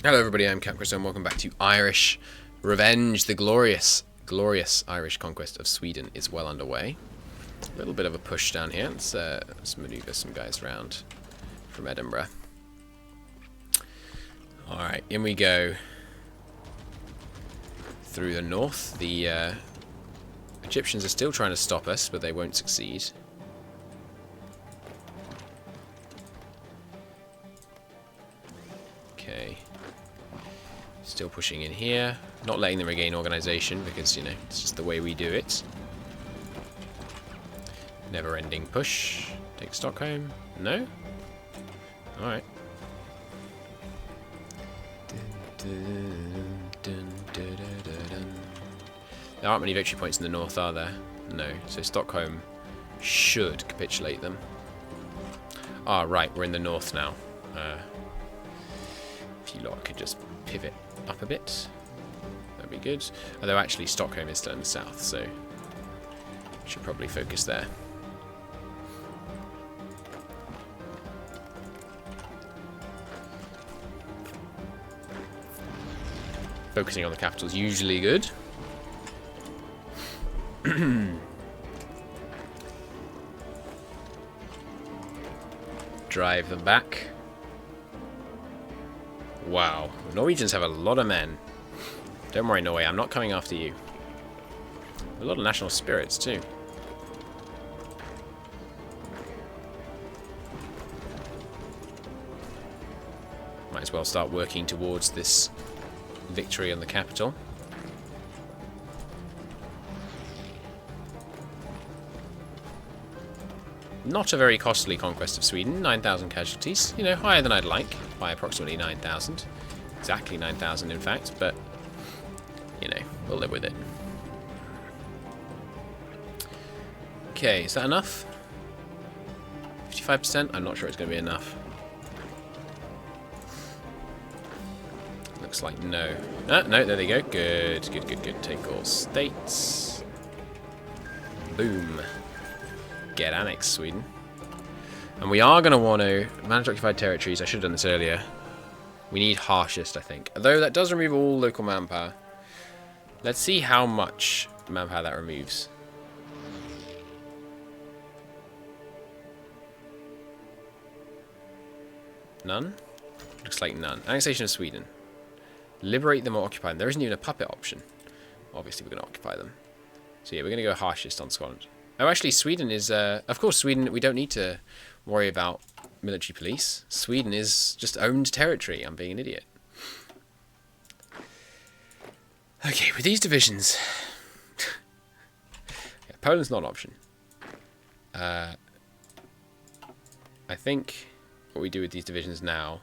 Hello everybody, I'm Cap Chris and welcome back to Irish Revenge. The glorious Irish conquest of Sweden is well underway. A little bit of a push down here. Let's maneuver some guys around from Edinburgh. Alright, in we go. Through the north. The Egyptians are still trying to stop us, but they won't succeed. Okay. Still pushing in here. Not letting them regain organisation because, you know, it's just the way we do it. Never-ending push. Take Stockholm. No? Alright. There aren't many victory points in the north, are there? No. So Stockholm should capitulate them. Ah, right. We're in the north now. If you lot could just pivot up a bit, that'd be good. Although actually Stockholm is still in the south, so should probably focus there. Focusing on the capital is usually good. Drive them back. Wow, the Norwegians have a lot of men. Don't worry, Norway, I'm not coming after you. A lot of national spirits, too. Might as well start working towards this victory on the capital. Not a very costly conquest of Sweden, 9,000 casualties. You know, higher than I'd like, by approximately 9,000. Exactly 9,000 in fact, but, you know, we'll live with it. Okay, is that enough? 55%? I'm not sure it's going to be enough. Looks like no. Ah, no, there they go. Good, good, good, good. Take all states. Boom. Get annexed, Sweden. And we are going to want to manage occupied territories. I should have done this earlier. We need harshest, I think. Although that does remove all local manpower. Let's see how much manpower that removes. None? Looks like none. Annexation of Sweden. Liberate them or occupy them. There isn't even a puppet option. Obviously, we're going to occupy them. So yeah, we're going to go harshest on Scotland. Oh, actually, Sweden is... of course, Sweden, we don't need to worry about military police. Sweden is just owned territory. I'm being an idiot. Okay, with these divisions... yeah, Poland's not an option. I think what we do with these divisions now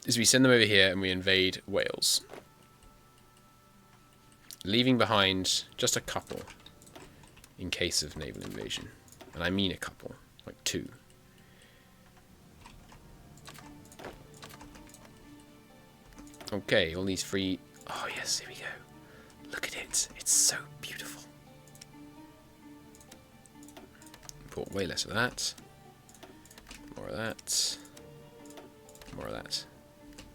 is we send them over here and we invade Wales. Leaving behind just a couple in case of naval invasion. And I mean a couple, like 2. Okay, all these free... Oh yes, here we go. Look at it. It's so beautiful. Import way less of that. More of that. More of that.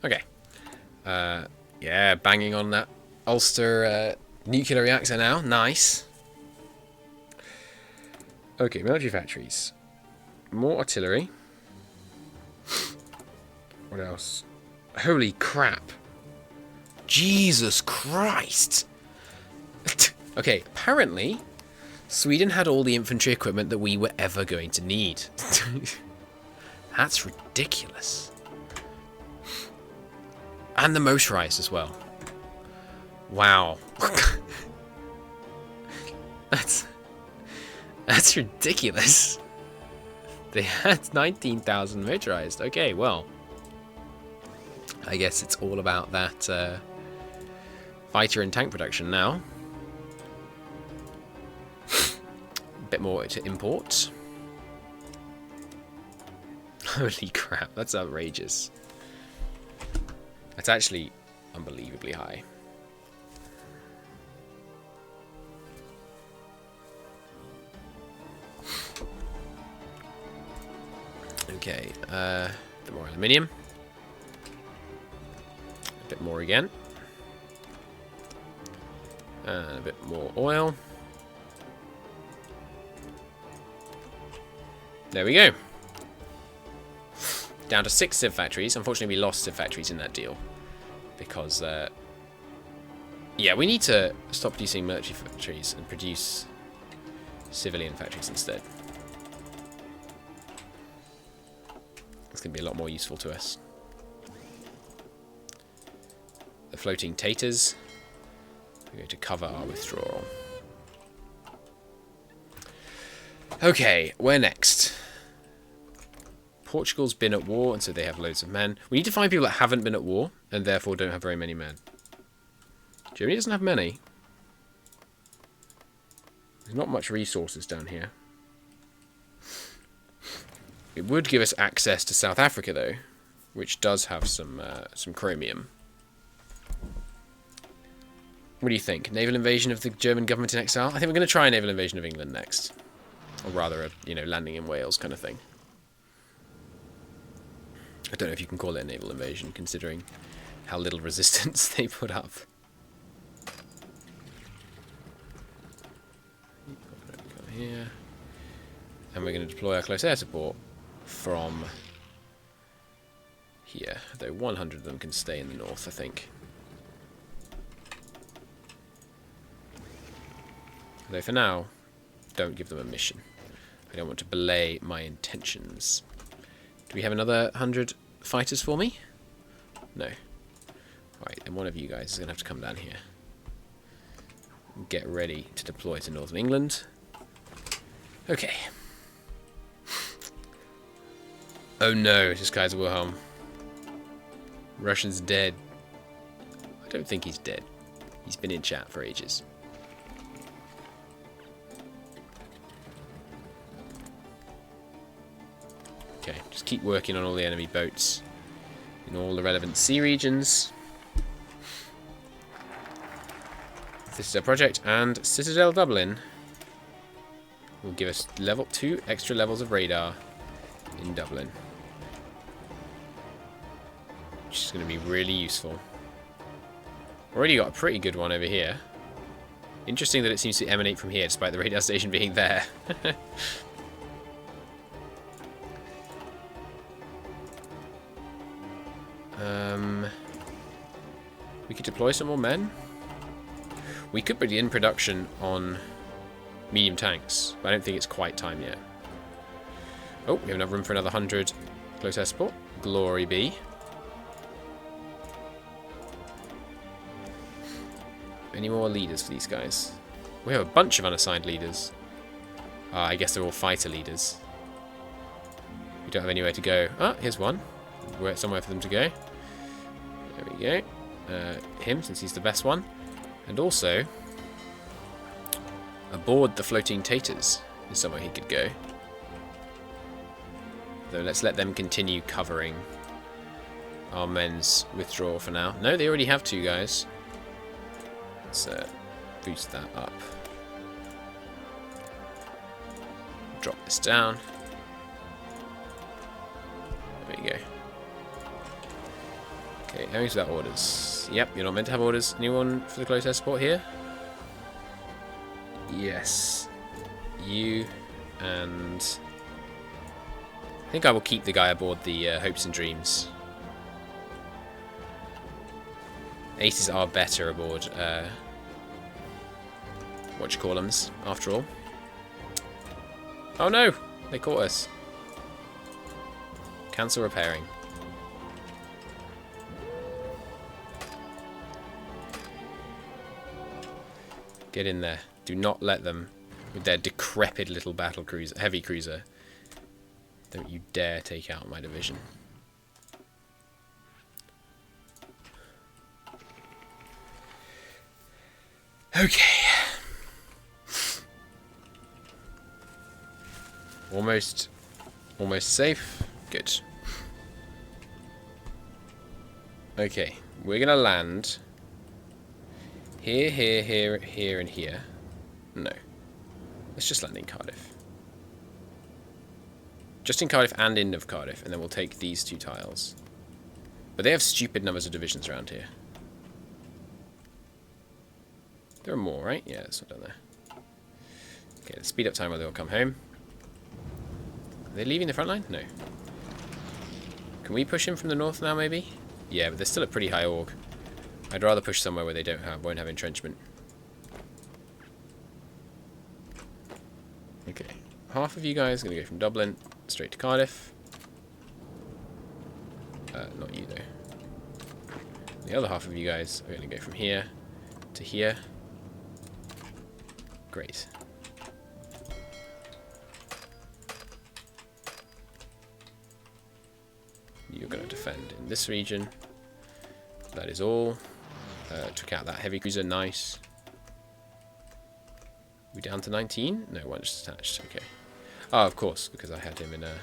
Okay. Yeah, banging on that Ulster nuclear reactor now. Nice. Okay, military factories. More artillery. What else? Holy crap. Jesus Christ. Okay, apparently Sweden had all the infantry equipment that we were ever going to need. That's ridiculous. And the motorized as well. Wow. That's ridiculous. They had 19,000 motorized. Okay, well. I guess it's all about that fighter and tank production now. A bit more to import. Holy crap, that's outrageous. That's actually unbelievably high. Okay, bit more aluminium. A bit more again. And a bit more oil. There we go. Down to 6 civ factories. Unfortunately, we lost civ factories in that deal. Because, yeah, we need to stop producing military factories and produce civilian factories instead. It's going to be a lot more useful to us. The floating taters. We're going to cover our withdrawal. Okay, where next? Portugal's been at war, and so they have loads of men. We need to find people that haven't been at war, and therefore don't have very many men. Germany doesn't have many. There's not much resources down here. It would give us access to South Africa, though, which does have some chromium. What do you think? Naval invasion of the German government in exile? I think we're going to try a naval invasion of England next. Or rather, landing in Wales kind of thing. I don't know if you can call it a naval invasion, considering how little resistance they put up. Here. And we're going to deploy our close air support from here. Though 100 of them can stay in the north, I think. Though for now, don't give them a mission. I don't want to belay my intentions. Do we have another 100 fighters for me? No. Right, then one of you guys is going to have to come down here. Get ready to deploy to northern England. Okay. Oh no, it's just Kaiser Wilhelm. Russian's dead. I don't think he's dead. He's been in chat for ages. Okay, just keep working on all the enemy boats in all the relevant sea regions. This is our project, and Citadel Dublin will give us 2 extra levels of radar in Dublin, which is going to be really useful. Already got a pretty good one over here. Interesting that it seems to emanate from here, despite the radar station being there. We could deploy some more men. We could begin production on medium tanks, but I don't think it's quite time yet. Oh, we have enough room for another 100 close air support. Glory be. Any more leaders for these guys? We have a bunch of unassigned leaders. I guess they're all fighter leaders. We don't have anywhere to go. Ah, here's one. Somewhere for them to go. There we go. Him, since he's the best one. And also, aboard the floating taters is somewhere he could go. Though let's let them continue covering our men's withdrawal for now. No, they already have 2 guys. Let's boost that up. Drop this down. There we go. Okay, how is that orders? Yep, you're not meant to have orders. Anyone for the close air support here? Yes. You and... I think I will keep the guy aboard the Hopes and Dreams. Aces are better aboard whatchamacallums, after all. Oh no! They caught us. Cancel repairing. Get in there. Do not let them, with their decrepit little battle cruiser, heavy cruiser. Don't you dare take out my division. Okay. Almost safe. Good. Okay, we're gonna land here, here, and here. No. Let's just land in Cardiff. Just in Cardiff and in of Cardiff, and then we'll take these 2 tiles. But they have stupid numbers of divisions around here. There are more, right? Yeah, it's not down there. Okay, let's speed up time while they all come home. Are they leaving the front line? No. Can we push in from the north now, maybe? Yeah, but they're still a pretty high org. I'd rather push somewhere where they won't have entrenchment. Okay. Half of you guys are going to go from Dublin straight to Cardiff. Not you, though. The other half of you guys are going to go from here to here. Great. You're going to defend in this region. That is all. Took out that heavy cruiser. Nice. We down to 19? No, one just attached. Okay. Oh, of course, because I had him in a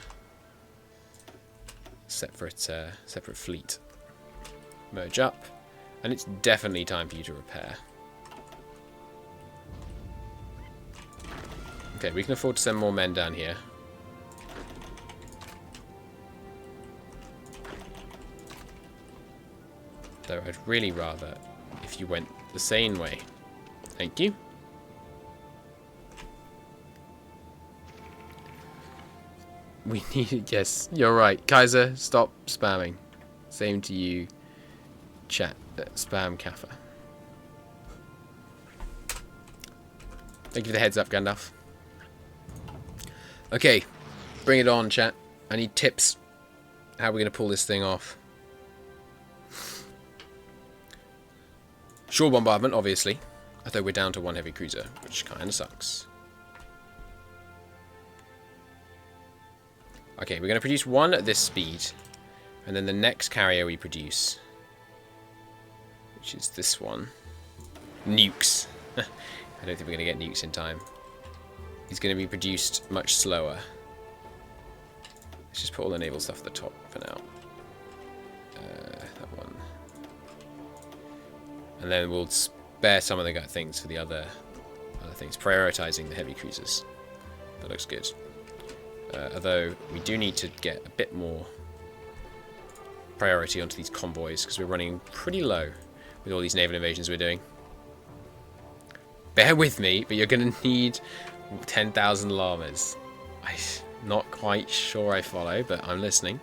separate fleet. Merge up. And it's definitely time for you to repair. Okay, we can afford to send more men down here. Though I'd really rather if you went the same way. Thank you. We need... Yes, you're right. Kaiser, stop spamming. Same to you. Chat. Spam Kaffa. Thank you for the heads up, Gandalf. Okay. Bring it on, chat. I need tips. How are we going to pull this thing off? Shore bombardment, obviously. Although we're down to one heavy cruiser, which kind of sucks. Okay, we're going to produce one at this speed. And then the next carrier we produce, which is this one. Nukes. I don't think we're going to get nukes in time. Is going to be produced much slower. Let's just put all the naval stuff at the top for now. That one. And then we'll spare some of the things for the other things. Prioritizing the heavy cruisers. That looks good. Although we do need to get a bit more priority onto these convoys because we're running pretty low with all these naval invasions we're doing. Bear with me, but you're going to need 10,000 llamas. I'm not quite sure I follow, but I'm listening.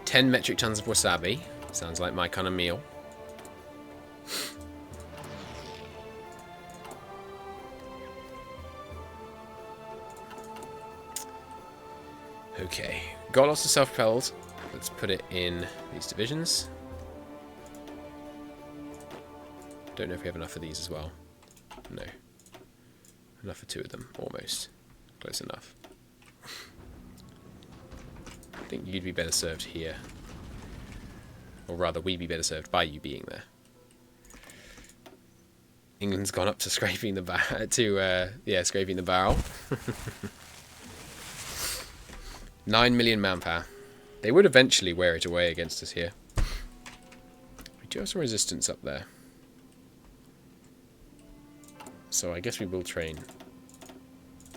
10 metric tons of wasabi. Sounds like my kind of meal. Okay, got lots of self-propelled. Let's put it in these divisions. Don't know if we have enough of these as well. No. Enough for 2 of them, almost. Close enough. I think you'd be better served here. Or rather, we'd be better served by you being there. England's gone up to scraping the scraping the barrel. 9 million manpower. They would eventually wear it away against us here. We do have some resistance up there. So I guess we will train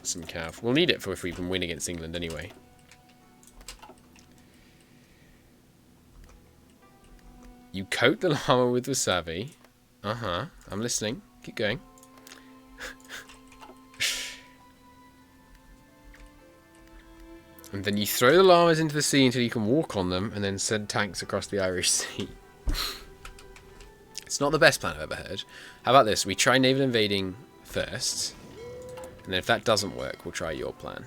some cav. We'll need it for if we can win against England anyway. You coat the llama with wasabi. Uh-huh. I'm listening. Keep going. And then you throw the llamas into the sea until you can walk on them, and then send tanks across the Irish Sea. It's not the best plan I've ever heard. How about this? We try naval invading first, and then if that doesn't work, we'll try your plan.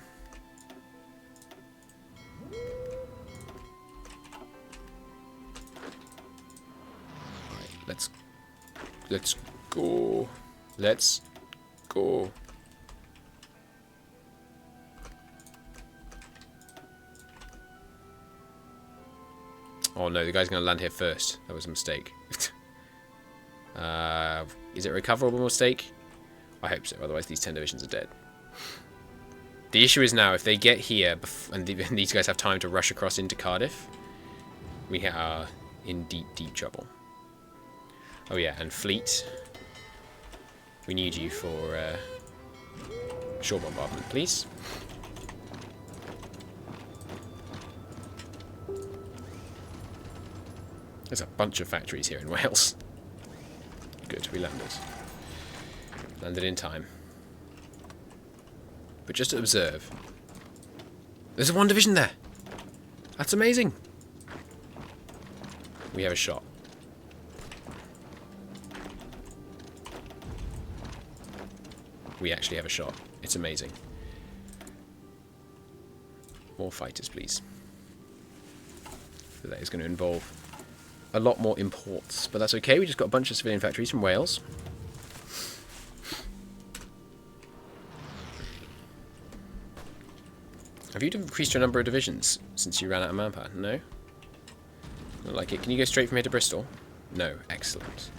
Right, let's go. Let's go. Oh no, the guy's going to land here first. That was a mistake. Is it a recoverable mistake? I hope so, otherwise these 10 divisions are dead. The issue is now, if they get here and these guys have time to rush across into Cardiff, we are in deep, deep trouble. Oh yeah, and fleet. We need you for shore bombardment, please. There's a bunch of factories here in Wales. Good, we landed. Landed in time. But just to observe. There's one division there! That's amazing! We have a shot. We actually have a shot. It's amazing. More fighters, please. So that is going to involve a lot more imports, but that's okay. We just got a bunch of civilian factories from Wales. Have you increased your number of divisions since you ran out of manpower? No? Not like it. Can you go straight from here to Bristol? No. Excellent.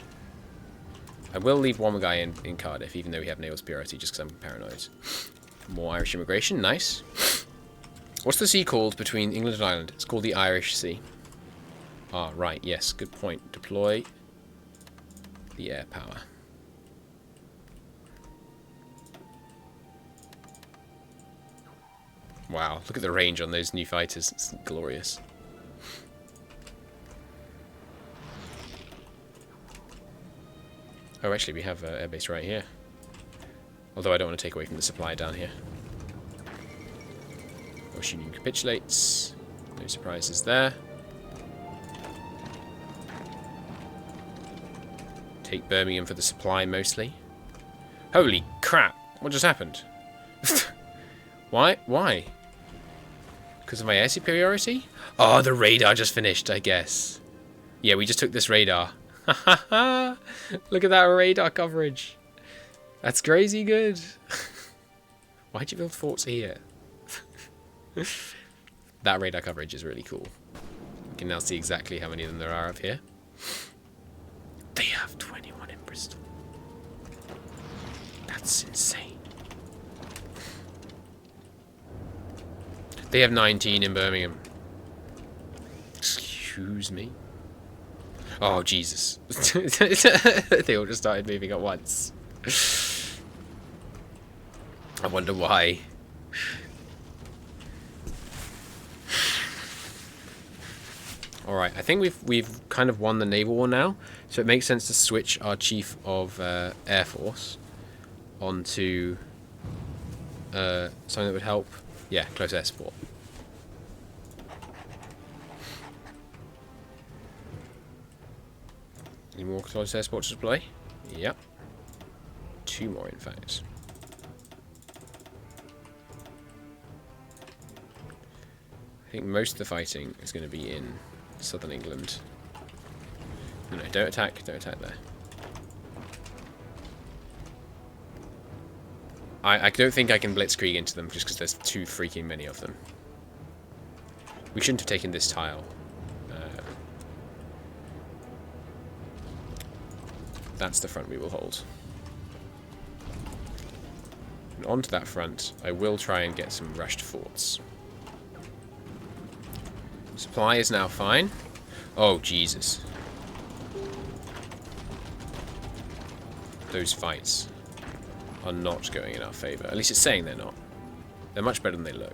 I will leave one guy in Cardiff, even though we have naval superiority, just because I'm paranoid. More Irish immigration. Nice. What's the sea called between England and Ireland? It's called the Irish Sea. Ah, right. Yes. Good point. Deploy the air power. Wow. Look at the range on those new fighters. It's glorious. Oh, actually, we have an airbase right here. Although I don't want to take away from the supply down here. Ocean Union capitulates. No surprises there. Take Birmingham for the supply, mostly. Holy crap! What just happened? Why? Why? Because of my air superiority? Oh, the radar just finished, I guess. Yeah, we just took this radar. Look at that radar coverage. That's crazy good. Why'd you build forts here? That radar coverage is really cool. You can now see exactly how many of them there are up here. They have 21 in Bristol. That's insane. They have 19 in Birmingham. Excuse me. Oh, Jesus. They all just started moving at once. I wonder why. Alright, I think we've kind of won the naval war now, so it makes sense to switch our Chief of Air Force onto something that would help. Yeah, close air support. Any more close air support to deploy? Yep. 2 more, in fact. I think most of the fighting is going to be in southern England. No, don't attack there. I don't think I can blitzkrieg into them just because there's too freaking many of them. We shouldn't have taken this tile. That's the front we will hold. And onto that front, I will try and get some rushed forts. Supply is now fine. Oh, Jesus. Those fights are not going in our favour. At least it's saying they're not. They're much better than they look.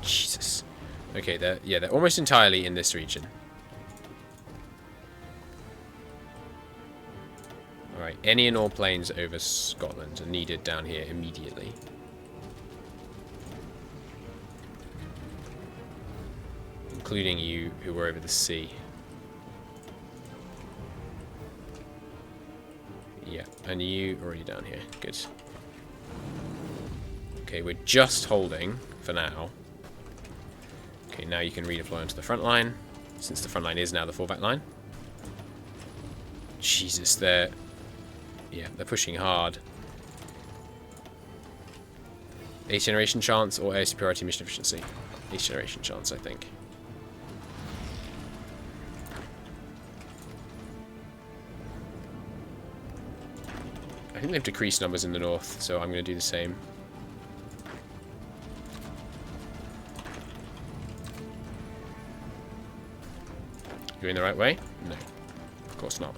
Jesus. Okay, they're almost entirely in this region. Alright, any and all planes over Scotland are needed down here immediately. Including you, who were over the sea. Yeah, and you already down here. Good. Okay, we're just holding for now. Okay, now you can redeploy onto the front line, since the front line is now the fallback line. Jesus, they're pushing hard. 8th generation chance or air superiority mission efficiency? 8th generation chance, I think. I think they've decreased numbers in the north, so I'm going to do the same. Going the right way? No. Of course not.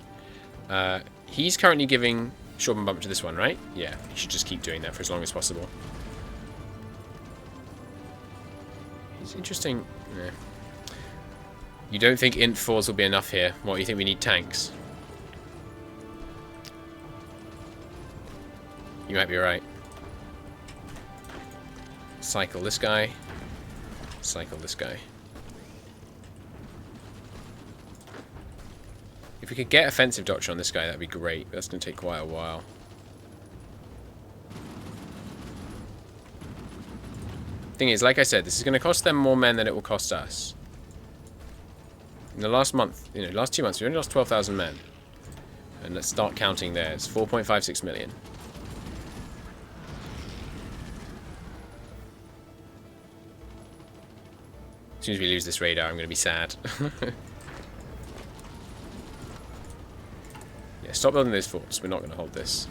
He's currently giving short and bump to this one, right? Yeah, he should just keep doing that for as long as possible. It's interesting. Yeah. You don't think int 4s will be enough here? What, you think we need tanks? You might be right. Cycle this guy. Cycle this guy. If we could get offensive doctrine on this guy, that'd be great. But that's going to take quite a while. Thing is, like I said, this is going to cost them more men than it will cost us. In the last month, last 2 months, we only lost 12,000 men. And let's start counting there. It's 4.56 million. As soon as we lose this radar, I'm going to be sad. Yeah, stop building those forts. We're not going to hold this.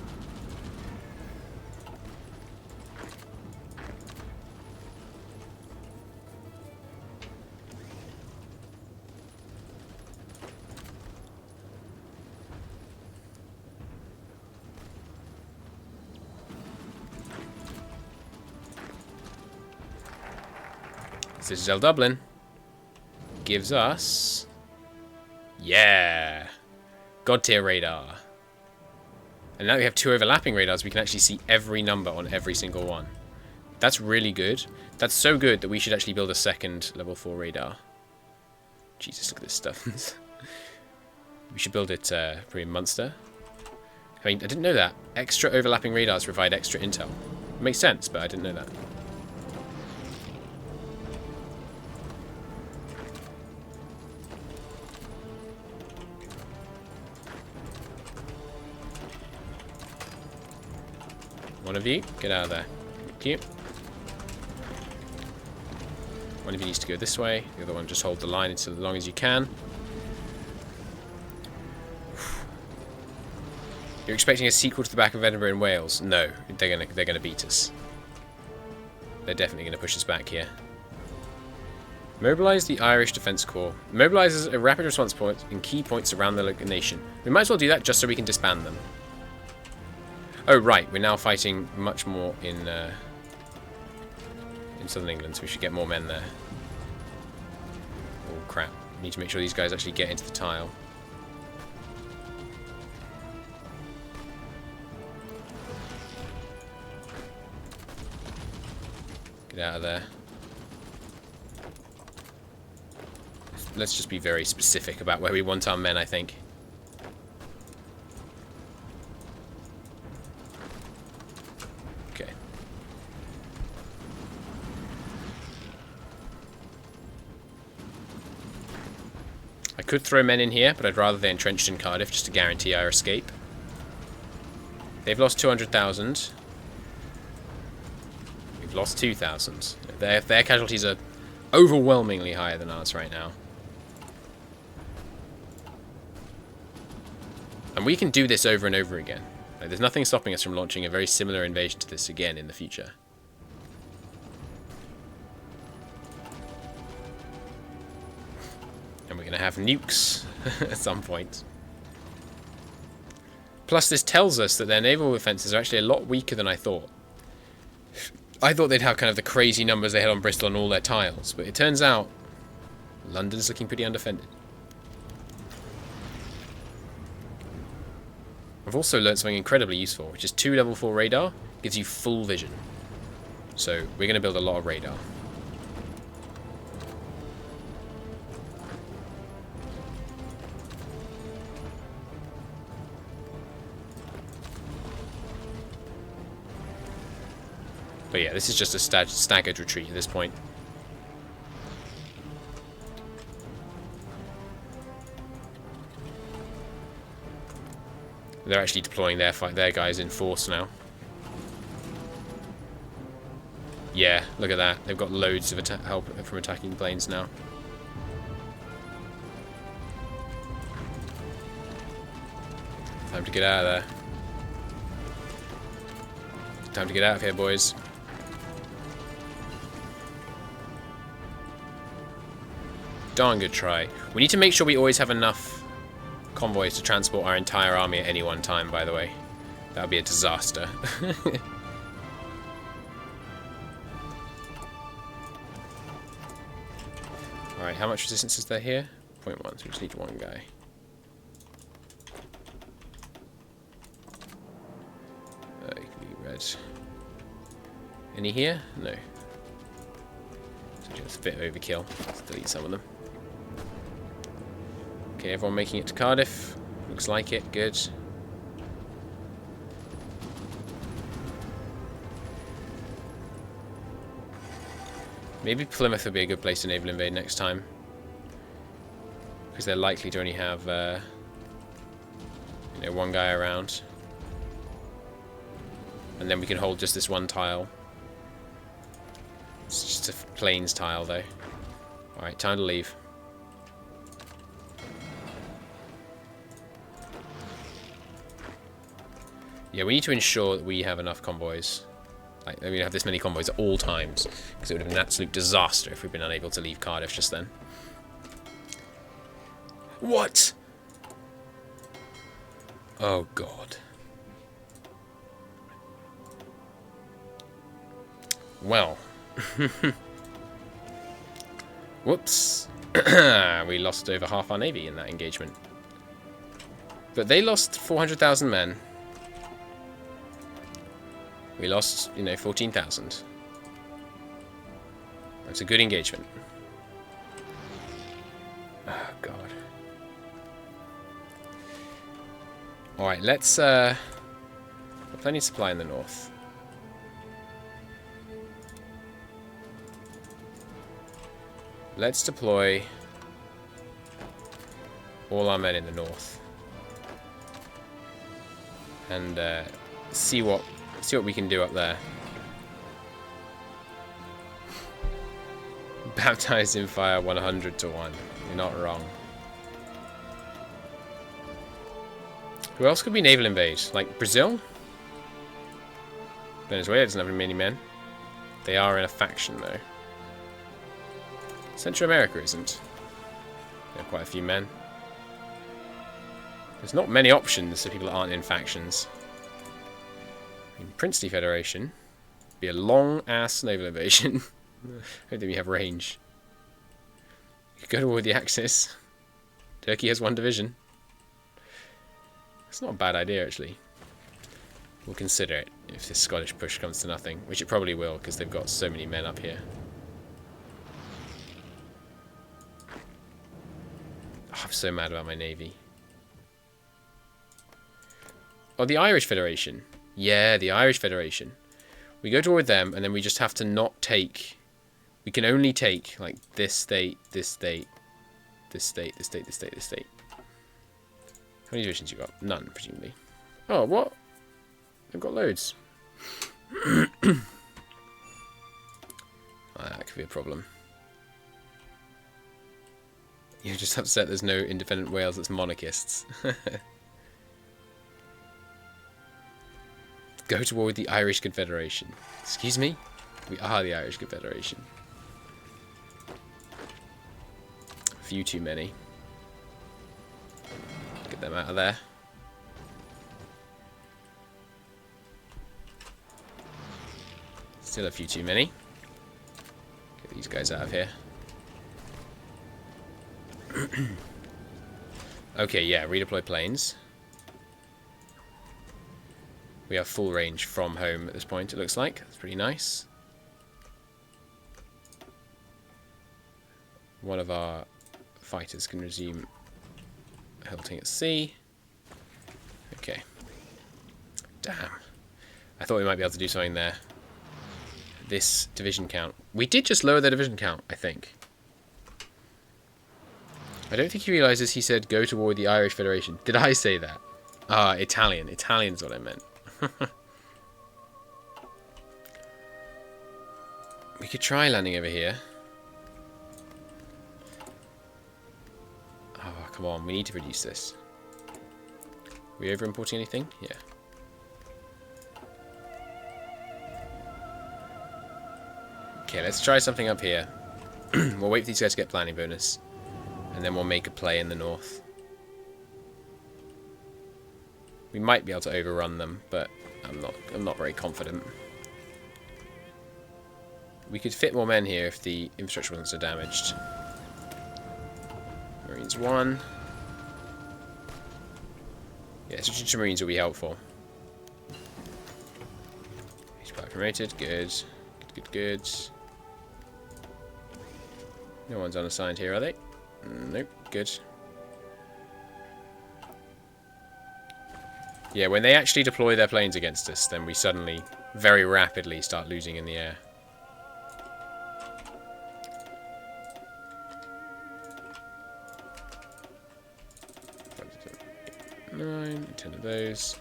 Citadel Dublin gives us, yeah, God tier radar. And now we have 2 overlapping radars, we can actually see every number on every single one. That's really good. That's so good that we should actually build a second level 4 radar. Jesus, look at this stuff. We should build it probably in Munster. I mean, I didn't know that. Extra overlapping radars provide extra intel. It makes sense, but I didn't know that. One of you, get out of there. Thank you. One of you needs to go this way. The other one just hold the line until as long as you can. You're expecting a sequel to the Back of Edinburgh in Wales? No, they're gonna beat us. They're definitely gonna push us back here. Mobilise the Irish Defence Corps. Mobilises a rapid response point in key points around the nation. We might as well do that just so we can disband them. Oh right, we're now fighting much more in southern England, so we should get more men there. Oh crap! We need to make sure these guys actually get into the tile. Get out of there. Let's just be very specific about where we want our men, I think. Okay. I could throw men in here, but I'd rather they're entrenched in Cardiff just to guarantee our escape. They've lost 200,000. We've lost 2,000. Their casualties are overwhelmingly higher than ours right now. And we can do this over and over again. Like, there's nothing stopping us from launching a very similar invasion to this again in the future. And we're going to have nukes at some point. Plus, this tells us that their naval defences are actually a lot weaker than I thought. I thought they'd have kind of the crazy numbers they had on Bristol on all their tiles, but it turns out London's looking pretty undefended. I've also learned something incredibly useful, which is 2 level 4 radar gives you full vision. So we're going to build a lot of radar. But yeah, this is just a staggered retreat at this point. They're actually deploying their guys in force now. Yeah, look at that. They've got loads of help from attacking planes now. Time to get out of there. Time to get out of here, boys. Darn good try. We need to make sure we always have enough convoys to transport our entire army at any one time, by the way. That would be a disaster. Alright, how much resistance is there here? 0.1, so we just need one guy. You can be red. Any here? No. So just a bit overkill. Let's delete some of them. Okay, everyone making it to Cardiff. Looks like it. Good. Maybe Plymouth would be a good place to naval invade next time. Because they're likely to only have, you know, one guy around. And then we can hold just this one tile. It's just a plains tile, though. Alright, time to leave. Yeah, we need to ensure that we have enough convoys. Like, we have this many convoys at all times, because it would have been an absolute disaster if we'd been unable to leave Cardiff just then. What? Oh, God. Well. Whoops. We lost over half our navy in that engagement. But they lost 400,000 men. We lost, you know, 14,000. That's a good engagement. Oh, God. Alright, let's, plenty of supply in the north. Let's deploy all our men in the north. And, see what we can do up there. Baptized in fire 100 to 1. You're not wrong. Who else could we naval invade? Like Brazil? Venezuela doesn't have many men. They are in a faction though. Central America isn't. They have quite a few men. There's not many options for people that aren't in factions. I mean, Princely Federation be a long-ass naval invasion. I don't think we have range. You could go to war with the Axis. Turkey has one division. It's not a bad idea, actually. We'll consider it if this Scottish push comes to nothing, which it probably will, because they've got so many men up here. Oh, I'm so mad about my navy. Oh, the Irish Federation. Yeah, the Irish Federation. We go to war with them, and then we just have to not take... We can only take, like, this state, this state, this state, this state, this state, this state. How many divisions you got? None, presumably. Oh, what? They've got loads. Oh, that could be a problem. You're just upset there's no independent Wales that's monarchists. Go to war with the Irish Confederation. Excuse me? We are the Irish Confederation. A few too many. Get them out of there. Still a few too many. Get these guys out of here. Okay, yeah, redeploy planes. We have full range from home at this point, it looks like. That's pretty nice. One of our fighters can resume halting at sea. Okay. Damn. I thought we might be able to do something there. This division count. We did just lower the division count, I think. I don't think he realises he said go to war with the Irish Federation. Did I say that? Ah, Italian. Italian's what I meant. We could try landing over here. Oh, come on. We need to reduce this. Are we over-importing anything? Yeah. Okay, let's try something up here. We'll wait for these guys to get planning bonus. And then we'll make a play in the north. We might be able to overrun them, but I'm not very confident. We could fit more men here if the infrastructure wasn't so damaged. Marines 1. Yeah, switching to Marines will be helpful. He's quite promoted. Good. Good. No one's unassigned here, are they? Nope. Good. Yeah, when they actually deploy their planes against us, then we suddenly, very rapidly, start losing in the air. Nine, 10 of those.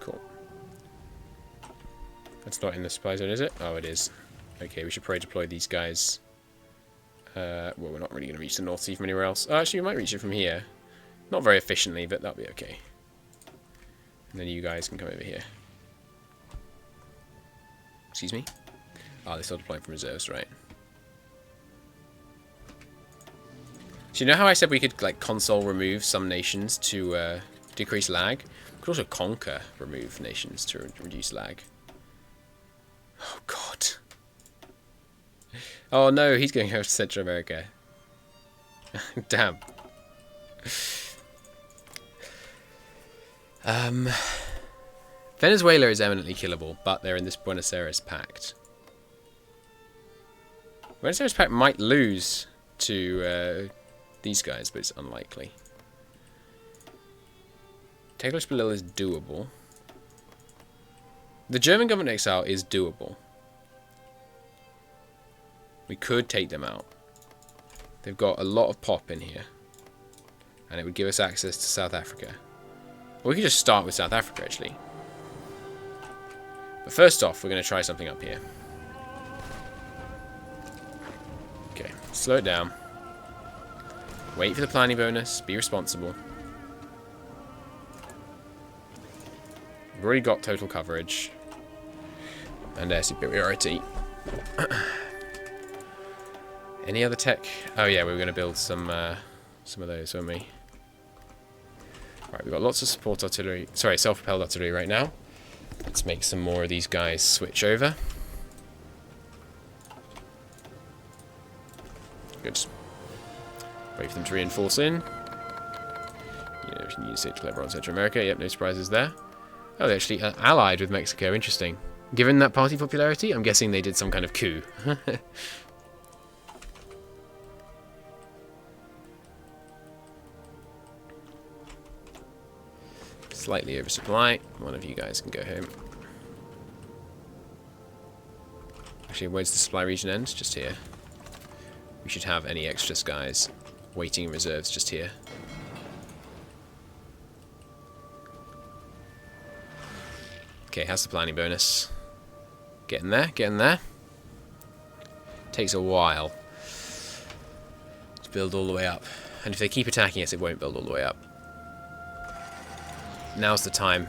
Cool. That's not in the supply zone, is it? Oh, it is. Okay, we should probably deploy these guys. Well, we're not really going to reach the North Sea from anywhere else. Oh, actually, we might reach it from here. Not very efficiently, but that'll be okay. And then you guys can come over here. Excuse me? Oh, they're still deploying from reserves, right. So you know how I said we could, like, console remove some nations to decrease lag? We could also conquer remove nations to reduce lag. Oh, God. Oh, no, he's going over to Central America. Damn. Venezuela is eminently killable, but they're in this Buenos Aires Pact. Buenos Aires Pact might lose to these guys, but it's unlikely. Teglos Belil is doable. The German government exile is doable. We could take them out. They've got a lot of pop in here. And it would give us access to South Africa. Or we could just start with South Africa, actually. But first off, we're going to try something up here. Okay, slow it down. Wait for the planning bonus. Be responsible. We've already got total coverage. And air superiority. Any other tech? Oh yeah, we were going to build some of those, weren't we? Right, we've got lots of support artillery. Sorry, self-propelled artillery right now. Let's make some more of these guys switch over. Good. Wait for them to reinforce in. Yeah, we can use it clever on Central America. Yep, no surprises there. Oh, they're actually allied with Mexico. Interesting. Given that party popularity, I'm guessing they did some kind of coup. Slightly oversupply. One of you guys can go home. Actually, where's the supply region end? Just here. We should have any extra guys waiting in reserves just here. Okay, how's the planning bonus? Getting there, getting there. Takes a while to build all the way up. And if they keep attacking us, it won't build all the way up. Now's the time.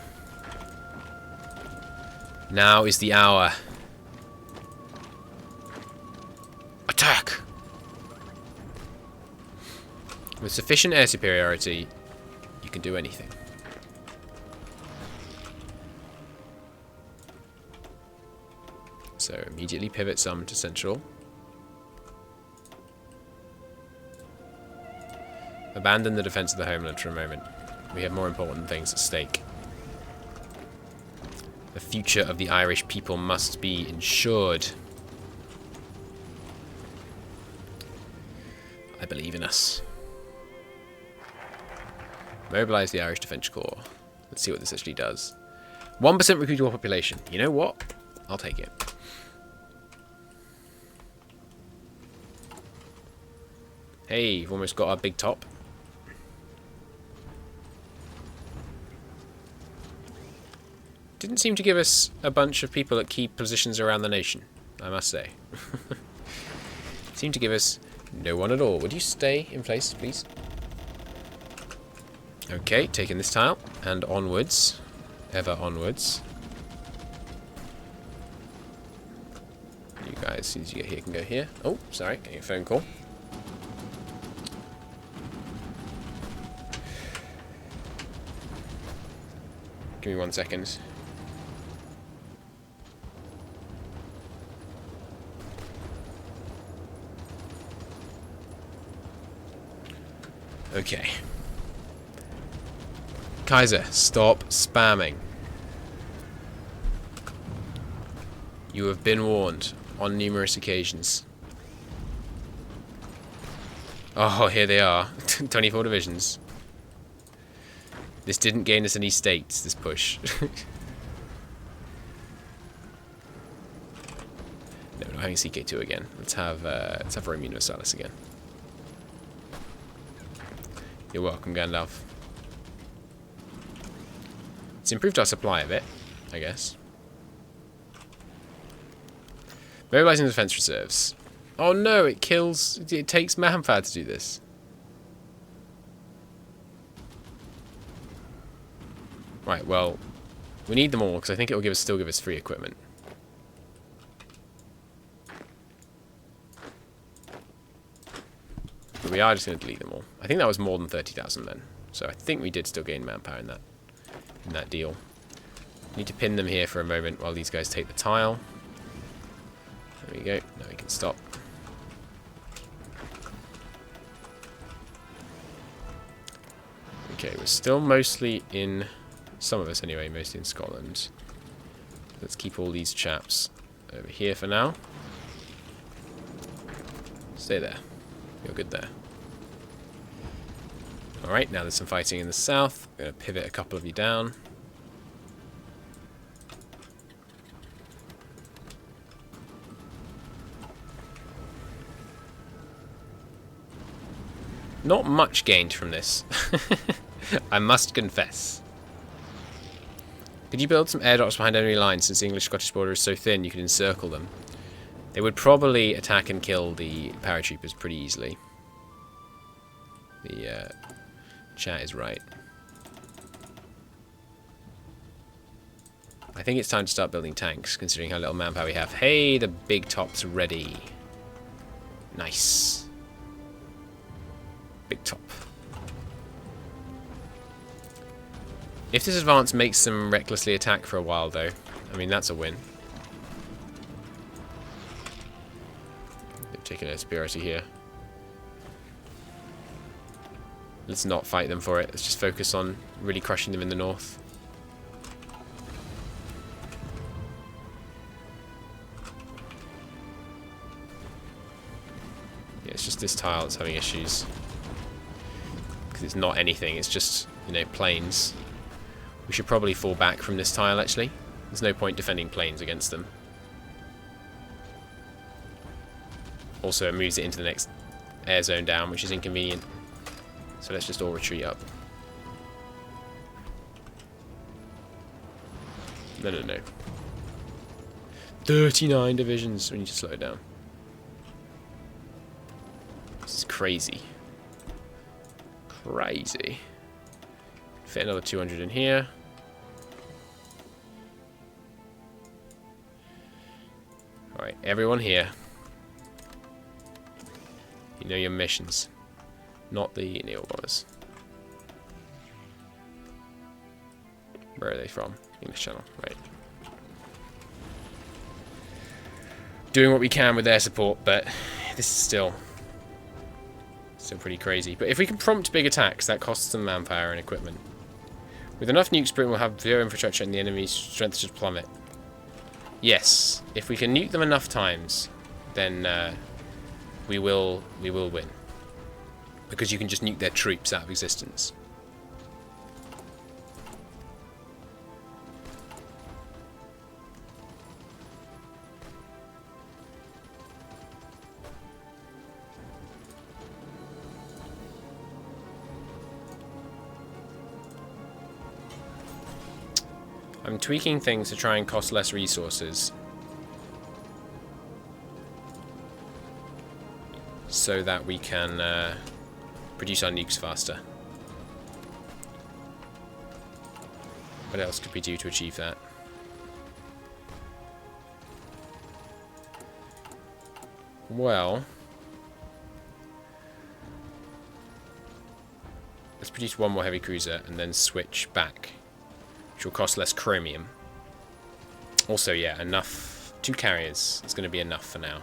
Now is the hour. Attack! With sufficient air superiority, you can do anything. So immediately pivot some to central. Abandon the defense of the homeland for a moment. We have more important things at stake. The future of the Irish people must be ensured. I believe in us. Mobilize the Irish Defence Corps. Let's see what this actually does. 1% recruitable population. You know what? I'll take it. Hey, we've almost got our big top. Didn't seem to give us a bunch of people at key positions around the nation, I must say. Seemed to give us no one at all. Would you stay in place, please? Okay, taking this tile, and onwards. Ever onwards. You guys, as soon as you get here, can go here. Oh, sorry, getting a phone call. Give me 1 second. Okay. Kaiser, stop spamming. You have been warned on numerous occasions. Oh, here they are. 24 divisions. This didn't gain us any states, this push. No, we're not having CK2 again. Let's have Rome Universalis again. You're welcome, Gandalf. It's improved our supply a bit, I guess. Mobilizing the defense reserves. Oh no, it takes manpower to do this. Right, well, we need them all because I think it will still give us free equipment. But we are just going to delete them all. I think that was more than 30,000 then. So I think we did still gain manpower in that deal. Need to pin them here for a moment while these guys take the tile. There we go. Now we can stop. Okay, we're still mostly in... Some of us anyway, mostly in Scotland. Let's keep all these chaps over here for now. Stay there. You're good there. Alright, now there's some fighting in the south. I'm going to pivot a couple of you down. Not much gained from this. I must confess. Could you build some airdrops behind enemy lines since the English-Scottish border is so thin you could encircle them? They would probably attack and kill the paratroopers pretty easily. The chat is right. I think it's time to start building tanks, considering how little manpower we have. Hey, the big top's ready. Nice. Big top. If this advance makes them recklessly attack for a while, though, I mean, that's a win. They've taken a superiority here. Let's not fight them for it. Let's just focus on really crushing them in the north. Yeah, it's just this tile that's having issues. Because it's not anything, it's just, you know, plains. We should probably fall back from this tile, actually. There's no point defending plains against them. Also, it moves it into the next air zone down, which is inconvenient. So let's just all retreat up. No, no, no. 39 divisions. We need to slow it down. This is crazy. Crazy. Fit another 200 in here. Alright, everyone here. You know your missions. Not the naval bombers. Where are they from? English Channel, right. Doing what we can with their support, but this is still pretty crazy. But if we can prompt big attacks, that costs them manpower and equipment. With enough nukes, Britain will have zero infrastructure and the enemy's strength should plummet. Yes, if we can nuke them enough times, then we will win. Because you can just nuke their troops out of existence. I'm tweaking things to try and cost less resources. So that we can produce our nukes faster. What else could we do to achieve that? Well, let's produce one more heavy cruiser and then switch back, which will cost less chromium. Also, yeah, enough. 2 carriers. It's going to be enough for now.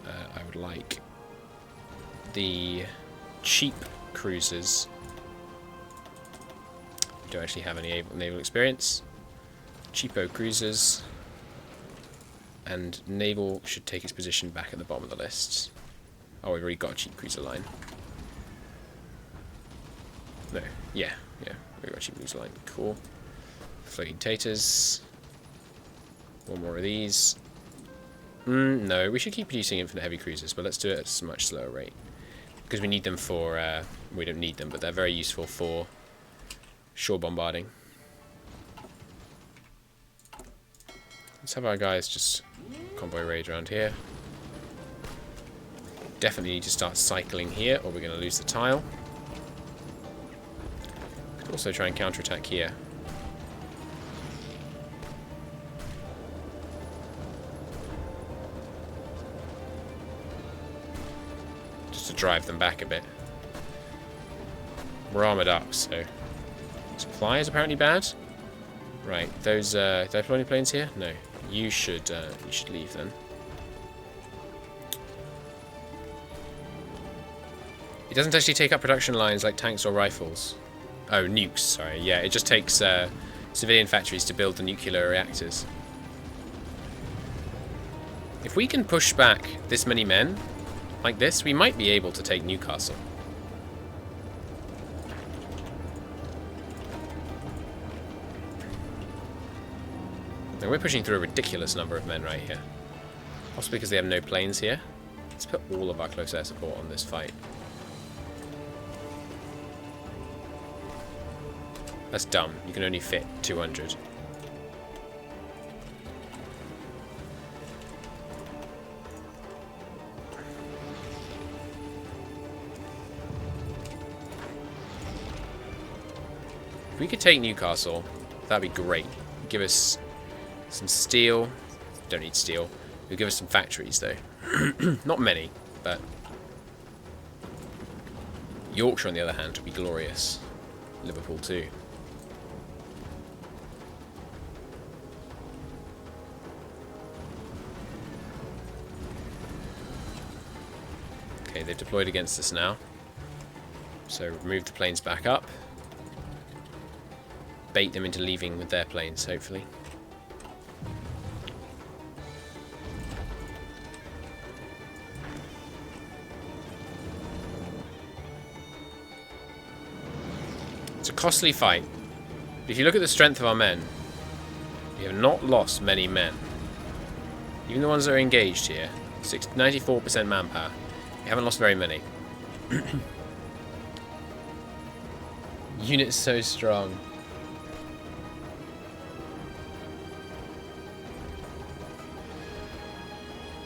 I would like the cheap cruisers. Don't actually have any naval experience. Cheapo cruisers. And naval should take its position back at the bottom of the list. Oh, we've already got a cheap cruiser line. No, yeah, we've got a cheap cruiser line. Cool. Floating taters. One more of these. No, we should keep producing infinite heavy cruisers, but let's do it at a much slower rate. Because we need them for, we don't need them, but they're very useful for shore bombarding. Let's have our guys just convoy raid around here. Definitely need to start cycling here, or we're going to lose the tile. Could also try and counterattack here. Just to drive them back a bit. We're armoured up, so... Supply is apparently bad. Right, those, do I fly any planes here? No. You should leave then. It doesn't actually take up production lines like tanks or rifles. Oh, nukes, sorry. Yeah, it just takes civilian factories to build the nuclear reactors. If we can push back this many men, like this, we might be able to take Newcastle. Now we're pushing through a ridiculous number of men right here. Possibly because they have no planes here. Let's put all of our close air support on this fight. That's dumb. You can only fit 200. If we could take Newcastle, that'd be great. Give us some steel. Don't need steel. It'll give us some factories, though. Not many, but... Yorkshire, on the other hand, would be glorious. Liverpool, too. Okay, they've deployed against us now. So, move the planes back up. Bait them into leaving with their planes, hopefully. It's a costly fight. But if you look at the strength of our men, we have not lost many men. Even the ones that are engaged here, 94% manpower, we haven't lost very many. Unit's so strong.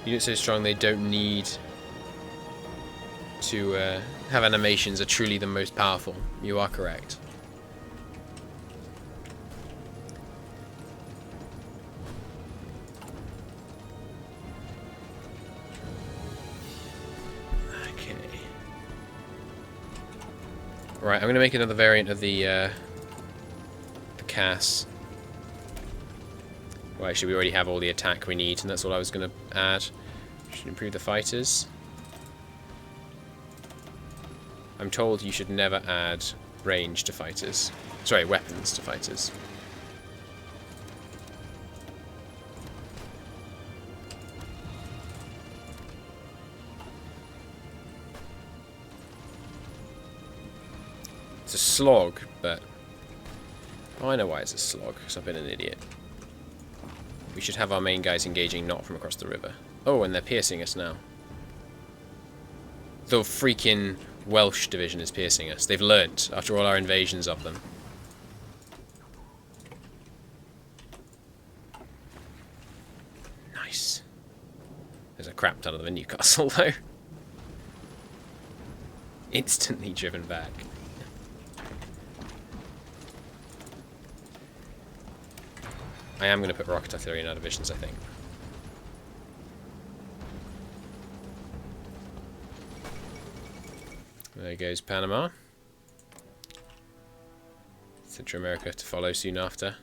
Units so strong they don't need to have animations are truly the most powerful. You are correct. Okay. Right, I'm going to make another variant of the Cass. Well, actually, we already have all the attack we need, and that's all I was going to add. Should improve the fighters. I'm told you should never add range to fighters. Sorry, weapons to fighters. It's a slog, but... Oh, I know why it's a slog, because I've been an idiot. We should have our main guys engaging not from across the river. Oh, and they're piercing us now. The freaking Welsh division is piercing us. They've learnt after all our invasions of them. Nice. There's a crap ton of them in Newcastle, though. Instantly driven back. I am going to put rocket artillery in our divisions, I think. There goes Panama. Central America to follow soon after.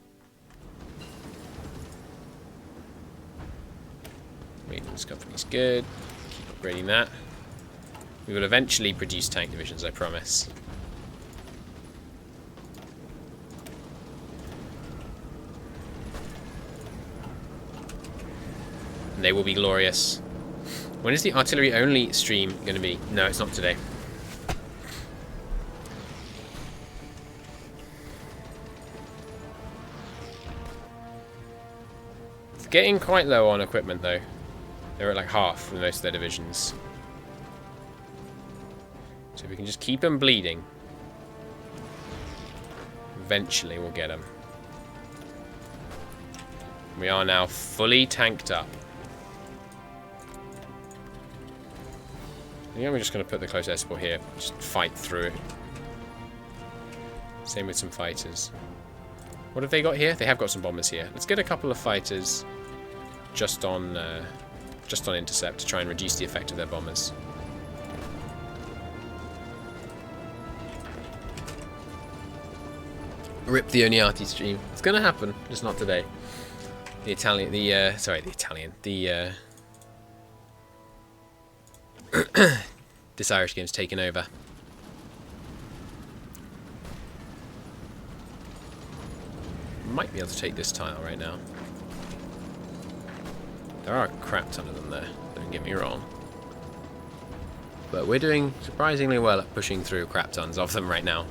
Maintenance company's good. Keep upgrading that. We will eventually produce tank divisions, I promise. And they will be glorious. When is the artillery only stream going to be? No, it's not today. It's getting quite low on equipment though. They're at like half for most of their divisions. So if we can just keep them bleeding, eventually we'll get them. We are now fully tanked up. I think I'm just going to put the close air support here, just fight through it. Same with some fighters. What have they got here? They have got some bombers here. Let's get a couple of fighters just on intercept to try and reduce the effect of their bombers. Rip the Oniati stream. It's going to happen, just not today. This Irish game's taken over. Might be able to take this tile right now. There are a crap ton of them there, don't get me wrong. But we're doing surprisingly well at pushing through crap tons of them right now.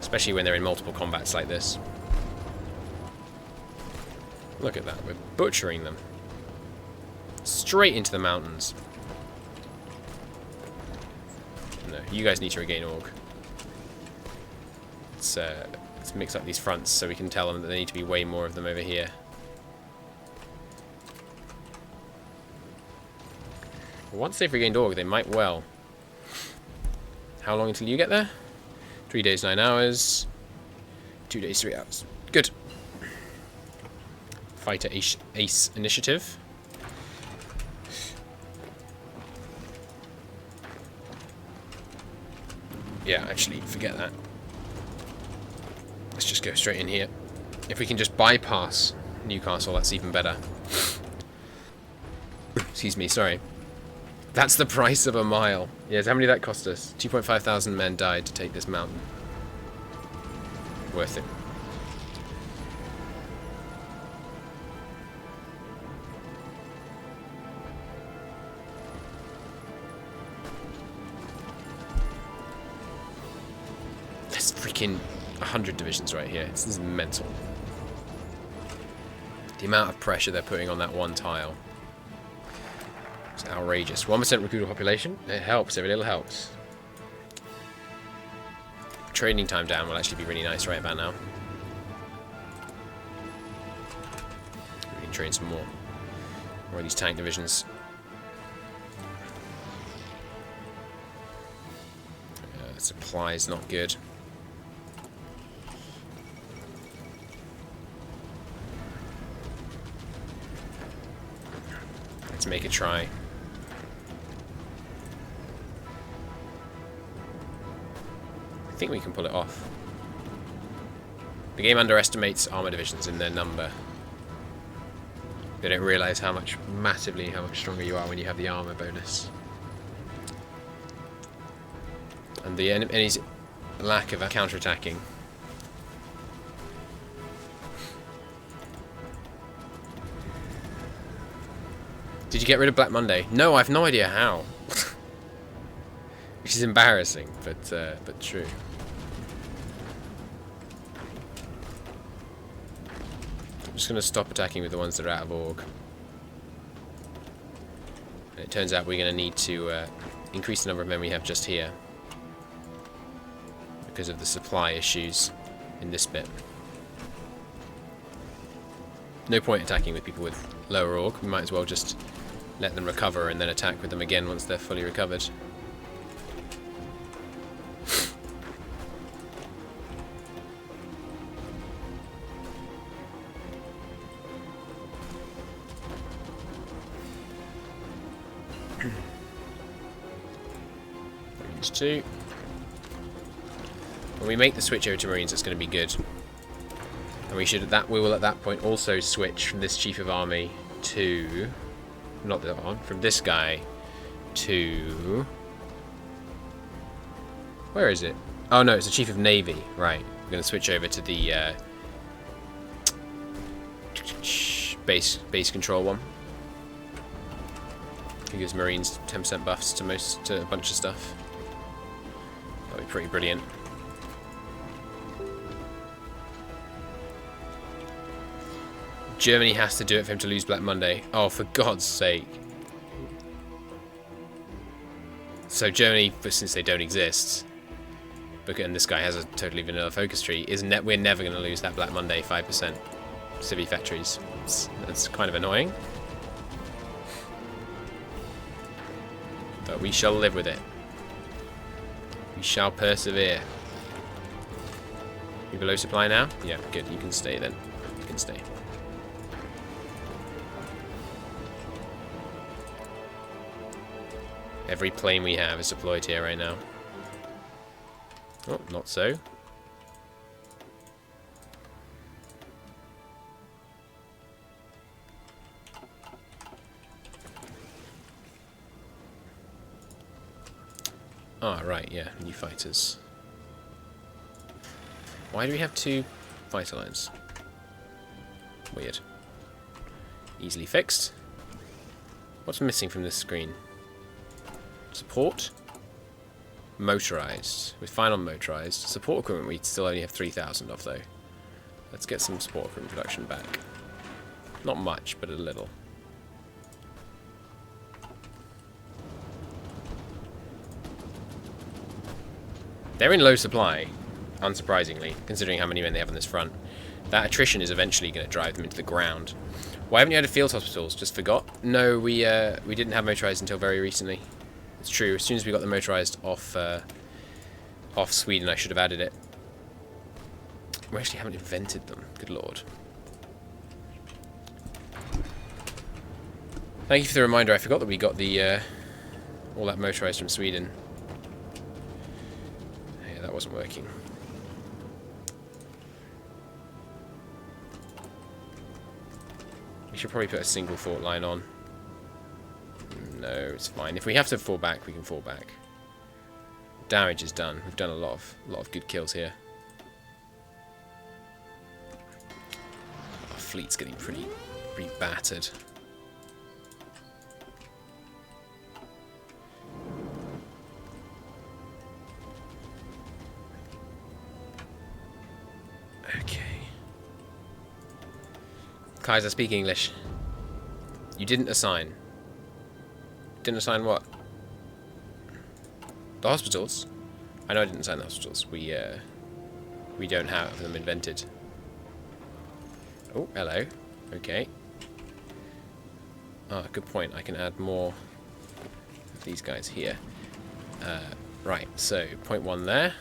Especially when they're in multiple combats like this. Look at that, we're butchering them. Straight into the mountains. No, you guys need to regain org. Let's mix up these fronts so we can tell them that there need to be way more of them over here. Once they've regained org, they might well. How long until you get there? 3 days, 9 hours. 2 days, 3 hours. Good. Fighter ace initiative. Yeah, actually, forget that. Let's just go straight in here. If we can just bypass Newcastle, that's even better. Excuse me, sorry. That's the price of a mile. Yes, how many did that cost us? 2,500 men died to take this mountain. Worth it. There's freaking 100 divisions right here. This is mental. The amount of pressure they're putting on that one tile. It's outrageous. 1% recruiter population. It helps. Every little helps. Training time down will actually be really nice right about now. We can train some more. More of these tank divisions. Supply is not good. Let's make a try. I think we can pull it off. The game underestimates armor divisions in their number. They don't realize how much stronger you are when you have the armor bonus. And the enemy's lack of counter-attacking. Did you get rid of Black Monday? No, I've no idea how. Which is embarrassing, but true. I'm just going to stop attacking with the ones that are out of org. And it turns out we're going to need to increase the number of men we have just here. Because of the supply issues in this bit. No point attacking with people with lower org. We might as well just let them recover and then attack with them again once they're fully recovered. These two. When we make the switch over to Marines, it's going to be good. And we will at that point also switch from this Chief of Army to, not the other one, from this guy to Where is it? Oh no, it's the Chief of Navy. Right. We're going to switch over to the base control one. It gives Marines 10% buffs to a bunch of stuff. That'll be pretty brilliant. Germany has to do it for him to lose Black Monday. Oh, for God's sake. So Germany, since they don't exist, and this guy has a totally vanilla focus tree, we're never going to lose that Black Monday 5% civvy factories. That's kind of annoying. But we shall live with it. We shall persevere. You below supply now? Yeah, good. You can stay then. You can stay. Every plane we have is deployed here right now. Oh, not so. Ah, right, yeah, new fighters. Why do we have 2 fighter lines? Weird. Easily fixed. What's missing from this screen? Support? Motorized. We're fine on motorized. Support equipment we still only have 3,000 of though. Let's get some support equipment production back. Not much, but a little. They're in low supply, unsurprisingly, considering how many men they have on this front. That attrition is eventually going to drive them into the ground. Why haven't you added field hospitals? Just forgot? No, we didn't have motorized until very recently. It's true. As soon as we got the motorized off Sweden, I should have added it. We actually haven't invented them. Good lord. Thank you for the reminder. I forgot that we got the all that motorized from Sweden. Yeah, that wasn't working. We should probably put a single fort line on. No, it's fine. If we have to fall back, we can fall back. Damage is done. We've done a lot of good kills here. Our fleet's getting pretty battered. Okay. Kaiser, speak English. You didn't assign. Didn't assign what? The hospitals? I know I didn't assign the hospitals. We don't have them invented. Oh, hello. Okay. Ah, good point. I can add more of these guys here. Right, so 0.1 there.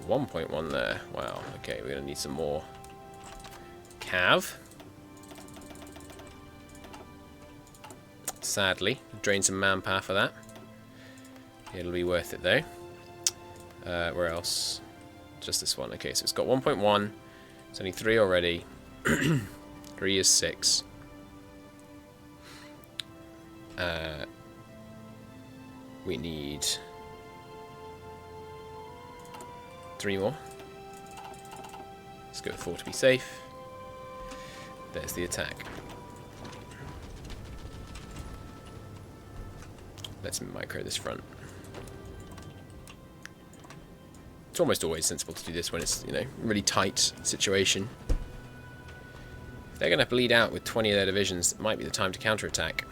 1.1 there. Wow, okay, we're going to need some more cav. Sadly, drain some manpower for that. It'll be worth it though. Where else? Just this one. Okay, so it's got 1.1. It's only 3 already. 3 is 6. We need 3 more. Let's go with 4 to be safe. There's the attack. Let's micro this front. It's almost always sensible to do this when it's, you know, really tight situation. If they're going to bleed out with 20 of their divisions, it might be the time to counterattack.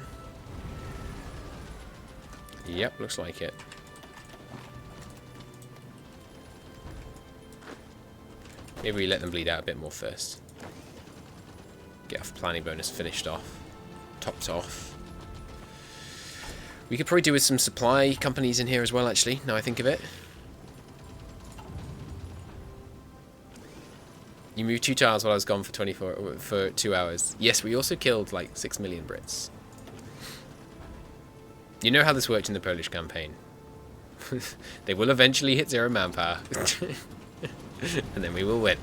Yep, looks like it. Maybe we let them bleed out a bit more first. Get our planning bonus finished off. Topped off. We could probably do with some supply companies in here as well, actually, now I think of it. You moved 2 tiles while I was gone for 2 hours. Yes, we also killed like 6 million Brits. You know how this worked in the Polish campaign. They will eventually hit 0 manpower. And then we will win.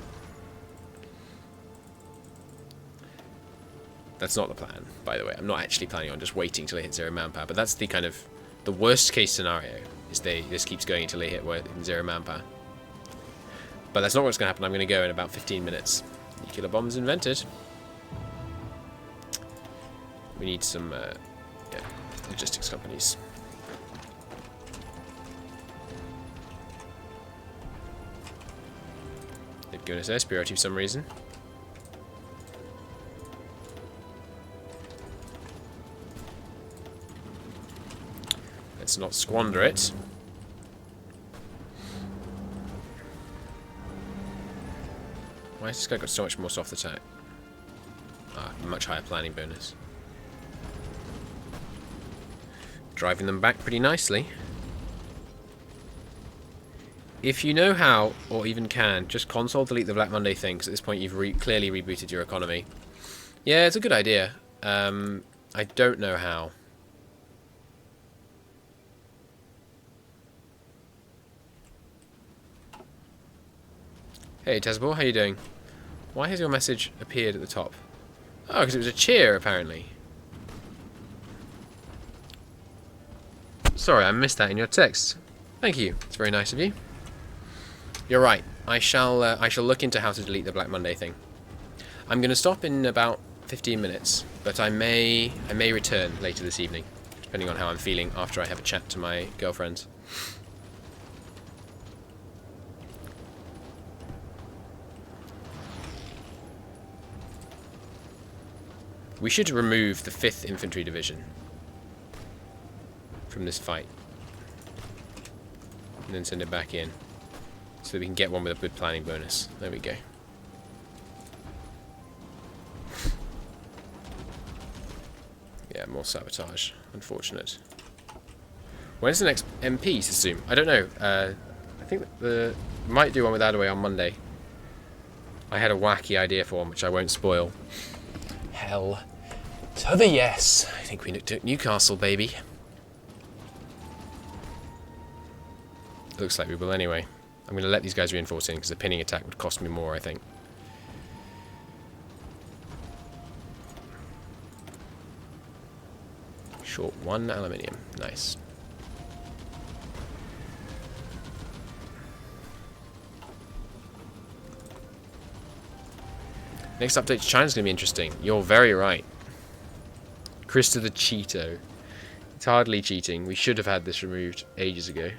That's not the plan, by the way. I'm not actually planning on just waiting till they hit 0 manpower, but that's the kind of The worst case scenario is this keeps going until they hit 0 manpower. But that's not what's going to happen. I'm going to go in about 15 minutes. Nuclear bombs invented. We need some logistics companies. They've given us air superiority for some reason. Let's not squander it. Why has this guy got so much more soft attack? Ah, much higher planning bonus. Driving them back pretty nicely. If you know how, or even can, just console delete the Black Monday thing, because at this point you've clearly rebooted your economy. Yeah, it's a good idea. I don't know how. Hey Tezbor, how you doing? Why has your message appeared at the top? Oh, because it was a cheer, apparently. Sorry, I missed that in your text. Thank you. It's very nice of you. You're right. I shall look into how to delete the Black Monday thing. I'm going to stop in about 15 minutes, but I may return later this evening, depending on how I'm feeling after I have a chat to my girlfriend. We should remove the 5th Infantry Division from this fight. And then send it back in. So that we can get one with a good planning bonus. There we go. Yeah, more sabotage. Unfortunate. When's the next MP, Sassoon? I don't know. I think the might do one with Adaway on Monday. I had a wacky idea for one, which I won't spoil. Hell to the yes. I think we took Newcastle, baby. Looks like we will anyway. I'm going to let these guys reinforce in because the pinning attack would cost me more, I think. Short 1 aluminium. Nice. Next update to China's going to be interesting. You're very right. Krista the Cheeto. It's hardly cheating. We should have had this removed ages ago.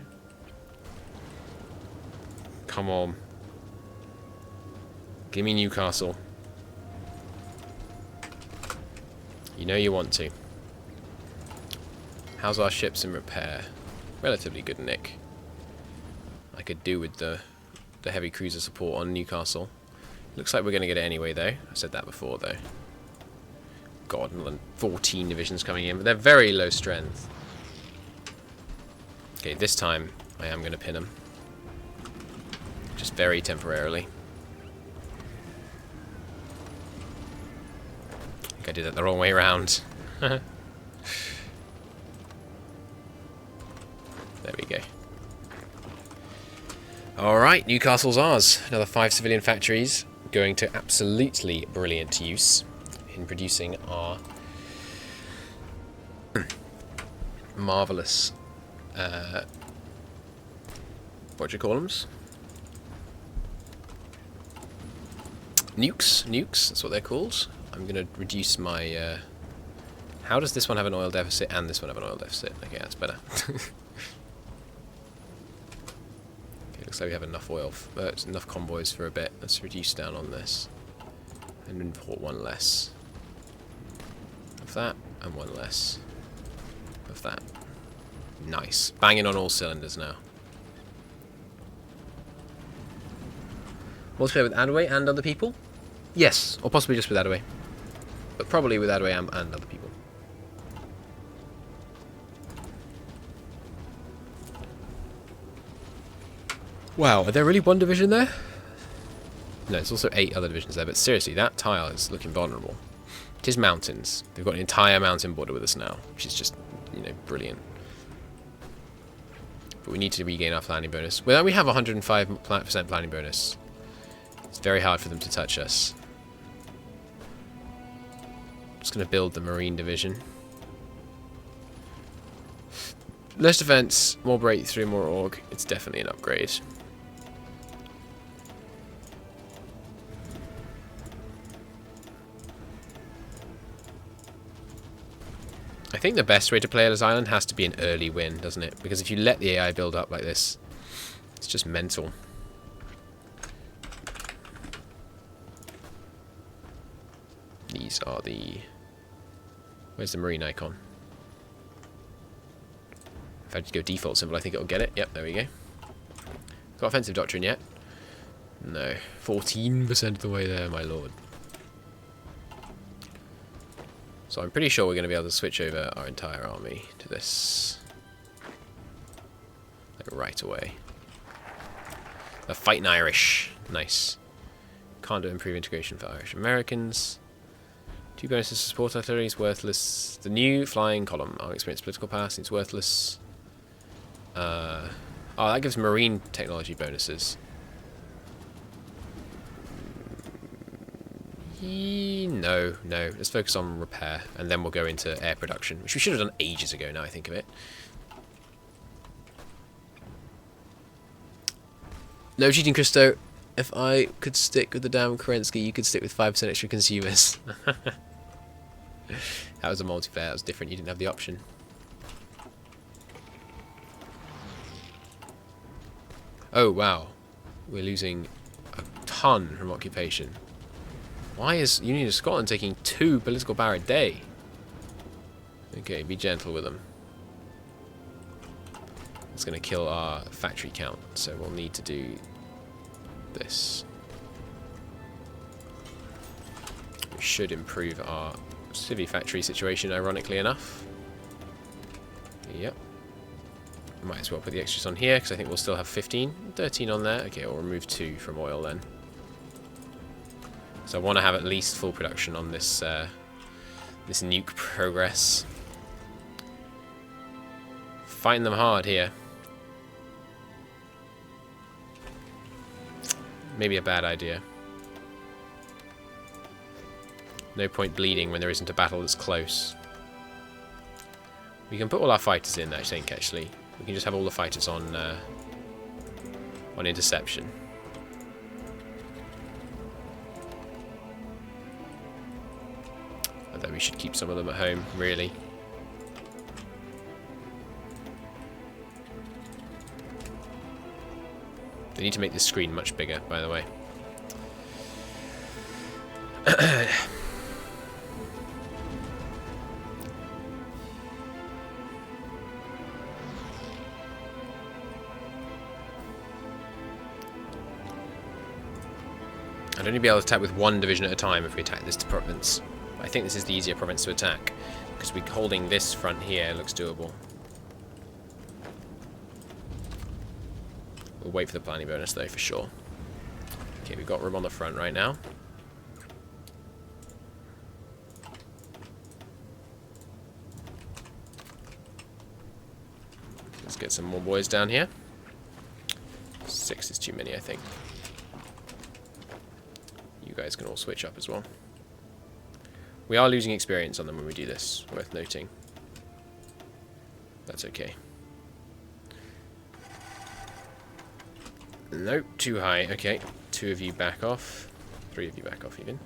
Come on. Give me Newcastle. You know you want to. How's our ships in repair? Relatively good nick. I could do with the heavy cruiser support on Newcastle. Looks like we're going to get it anyway, though. I said that before, though. God, 14 divisions coming in, but they're very low strength. Okay, this time I am going to pin them. Just very temporarily. I think I did that the wrong way around. There we go. Alright, Newcastle's ours. Another 5 civilian factories going to absolutely brilliant use in producing our marvellous what do you call them? Nukes, that's what they're called. I'm going to reduce my how does this one have an oil deficit and this one have an oil deficit? Okay, that's better. Looks like we have enough oil, enough convoys for a bit. Let's reduce down on this and import one less of that and one less of that. Nice. Banging on all cylinders now. Multiplayer with Adaway and other people? Yes, or possibly just with Adaway. But probably with Adaway and other people. Wow, are there really one division there? No, there's also 8 other divisions there, but seriously, that tile is looking vulnerable. It is mountains. They've got an entire mountain border with us now, which is just, you know, brilliant. But we need to regain our planning bonus. Well, we have 105% planning bonus. It's very hard for them to touch us. Just going to build the Marine Division. Less defense, more breakthrough, more org. It's definitely an upgrade. I think the best way to play Ellis Island has to be an early win, doesn't it? Because if you let the AI build up like this, it's just mental. These are the... Where's the marine icon? If I just go default symbol, I think it'll get it. Yep, there we go. Got offensive doctrine yet? No. 14% of the way there, my lord. So I'm pretty sure we're going to be able to switch over our entire army to this. Like right away. They're fighting Irish. Nice. Can't do improve integration for Irish Americans. 2 bonuses to support artillery is worthless. The new flying column. I'll experience political power seems worthless. Oh, that gives marine technology bonuses. No. Let's focus on repair, and then we'll go into air production, which we should have done ages ago now I think of it. No cheating, Christo. If I could stick with the damn Kerensky, you could stick with 5% extra consumers. That was a multiplayer, that was different, you didn't have the option. Oh wow, we're losing a ton from occupation. Why is Union of Scotland taking 2 political power a day? Okay, be gentle with them. It's going to kill our factory count, so we'll need to do this. We should improve our civvy factory situation, ironically enough. Yep. Might as well put the extras on here, because I think we'll still have 13 on there. Okay, we'll remove 2 from oil then. So I want to have at least full production on this this nuke progress. Fighting them hard here. Maybe a bad idea. No point bleeding when there isn't a battle that's close. We can put all our fighters in, I think, actually. We can just have all the fighters on interception. Although we should keep some of them at home, really. They need to make this screen much bigger, by the way. I'd only be able to attack with 1 division at a time if we attack this province. I think this is the easier province to attack, because we're holding this front here looks doable. We'll wait for the planning bonus though, for sure. Okay, we've got room on the front right now. Let's get some more boys down here. 6 is too many, I think. You guys can all switch up as well. We are losing experience on them when we do this, worth noting. That's okay. Nope, too high. Okay, 2 of you back off. 3 of you back off even.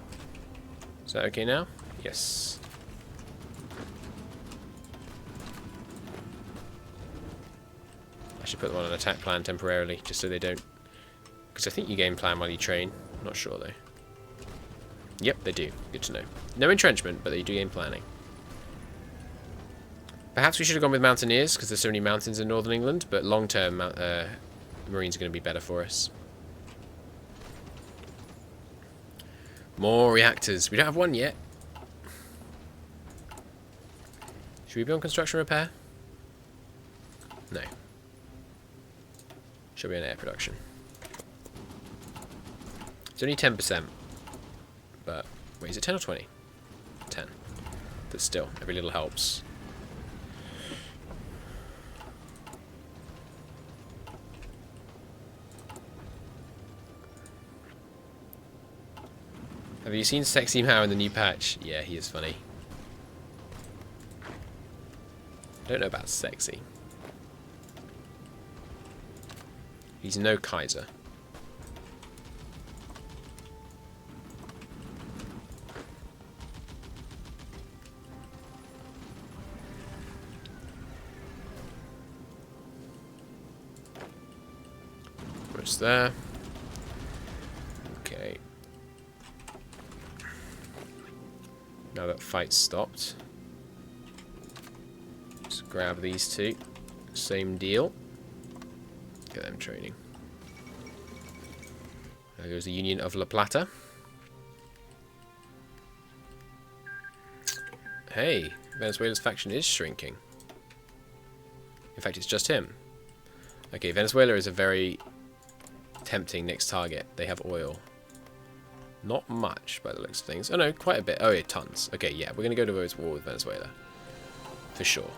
Is that okay now? Yes. I should put them on an attack plan temporarily, just so they don't... Because I think you game plan while you train. Not sure though. Yep, they do. Good to know. No entrenchment, but they do game planning. Perhaps we should have gone with mountaineers, because there's so many mountains in northern England, but long-term, Marines are going to be better for us. More reactors. We don't have one yet. Should we be on construction repair? No. Should be on air production. It's only 10%. But, wait, is it 10 or 20? 10. But still, every little helps. Have you seen Sexy Mao in the new patch? Yeah, he is funny. I don't know about sexy. He's no Kaiser. What's there? Okay. Now that fight's stopped, just grab these two. Same deal. Get them training. There goes the Union of La Plata. Hey, Venezuela's faction is shrinking. In fact, it's just him. Okay, Venezuela is a very tempting next target. They have oil. Not much by the looks of things. Oh no, quite a bit. Oh yeah, tons. Okay, yeah, we're going to go to war with Venezuela. For sure.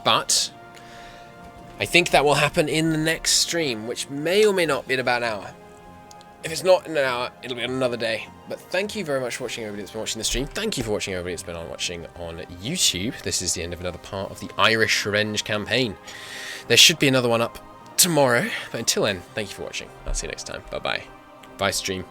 But I think that will happen in the next stream, which may or may not be in about an hour. If it's not in an hour, it'll be another day. But thank you very much for watching, everybody that's been watching the stream. Thank you for watching, everybody that's been watching on YouTube. This is the end of another part of the Irish Revenge campaign. There should be another one up tomorrow. But until then, thank you for watching. I'll see you next time. Bye-bye. Bye, stream.